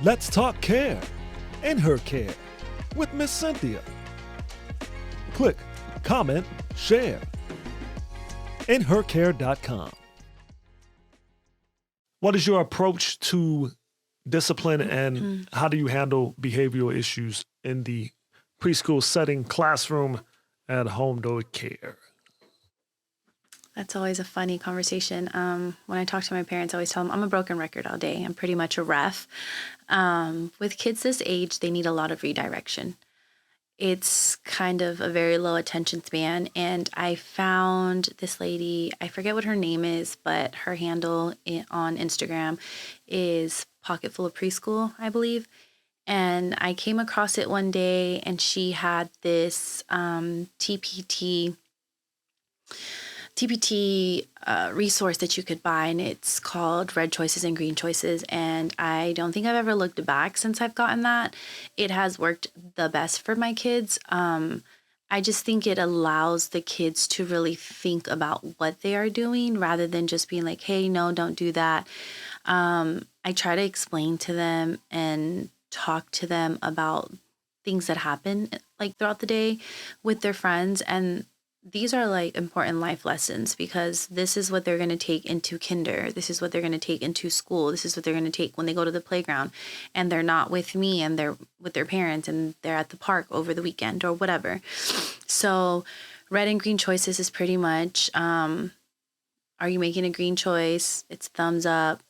Let's talk care and her care with Ms Cynthia. Click, comment, share. InHerCare.com. What is your approach to discipline and how do you handle behavioral issues in the preschool setting, classroom, and home care? That's always a funny conversation. When I talk to my parents, I always tell them I'm a broken record all day. I'm pretty much a ref. With kids this age, they need a lot of redirection. It's kind of a very low attention span. And I found this lady, I forget what her name is, but her handle on Instagram is Pocket Full of Preschool, I believe. And I came across it one day and she had this TPT resource that you could buy, and it's called Red Choices and Green Choices. And I don't think I've ever looked back since I've gotten that. It has worked the best for my kids. I just think it allows the kids to really think about what they are doing rather than just being like, hey, no, don't do that. I try to explain to them and talk to them about things that happen like throughout the day with their friends. And these are like important life lessons because this is what they're going to take into kinder. This is what they're going to take into school. This is what they're going to take when they go to the playground and they're not with me and they're with their parents and they're at the park over the weekend or whatever. So red and green choices is pretty much, are you making a green choice? It's thumbs up.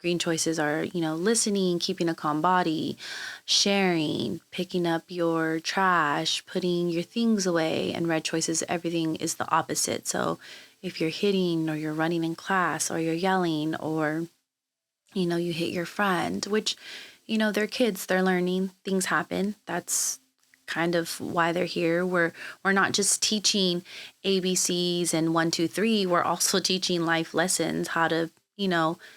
Green choices are, listening, keeping a calm body, sharing, picking up your trash, putting your things away. And red choices, everything is the opposite. So if you're hitting or you're running in class or you're yelling or, you hit your friend, which, they're kids, they're learning, things happen. That's kind of why they're here. We're not just teaching ABCs and 1, 2, 3. We're also teaching life lessons, how to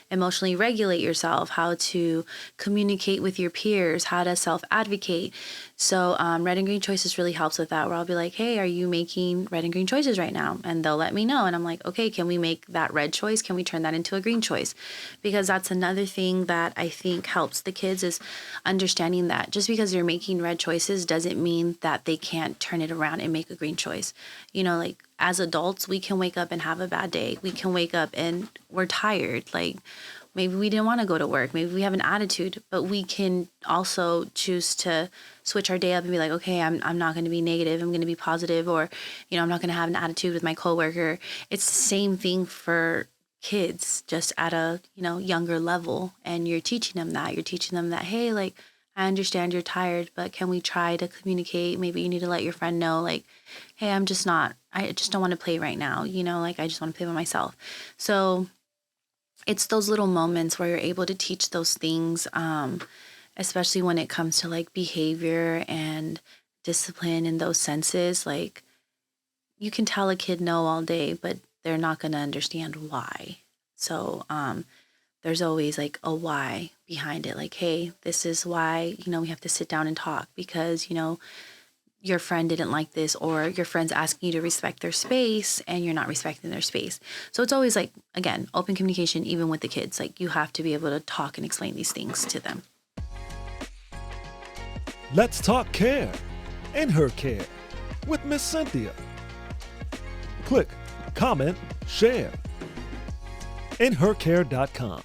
emotionally regulate yourself, how to communicate with your peers, how to self-advocate. So red and green choices really helps with that, where I'll be like, hey, are you making red and green choices right now? And they'll let me know. And I'm like, okay, can we make that red choice? Can we turn that into a green choice? Because that's another thing that I think helps the kids is understanding that just because they're making red choices doesn't mean that they can't turn it around and make a green choice. Like as adults, we can wake up and have a bad day. We can wake up and we're tired. Like maybe we didn't want to go to work. Maybe we have an attitude, but we can also choose to switch our day up and be like, okay, I'm not going to be negative. I'm going to be positive, or, I'm not going to have an attitude with my coworker. It's the same thing for kids, just at a, younger level. And you're teaching them that. You're teaching them that, hey, like, I understand you're tired, but can we try to communicate? Maybe you need to let your friend know, like, hey, I just don't want to play right now. Like I just want to play by myself. So it's those little moments where you're able to teach those things, especially when it comes to like behavior and discipline in those senses. Like you can tell a kid no all day, but they're not going to understand why. So, there's always like a why behind it. Like, hey, this is why, we have to sit down and talk because, your friend didn't like this, or your friend's asking you to respect their space and you're not respecting their space. So it's always like, again, open communication, even with the kids. Like you have to be able to talk and explain these things to them. Let's talk care and her care with Ms Cynthia. Click, comment, share. InHerCare.com.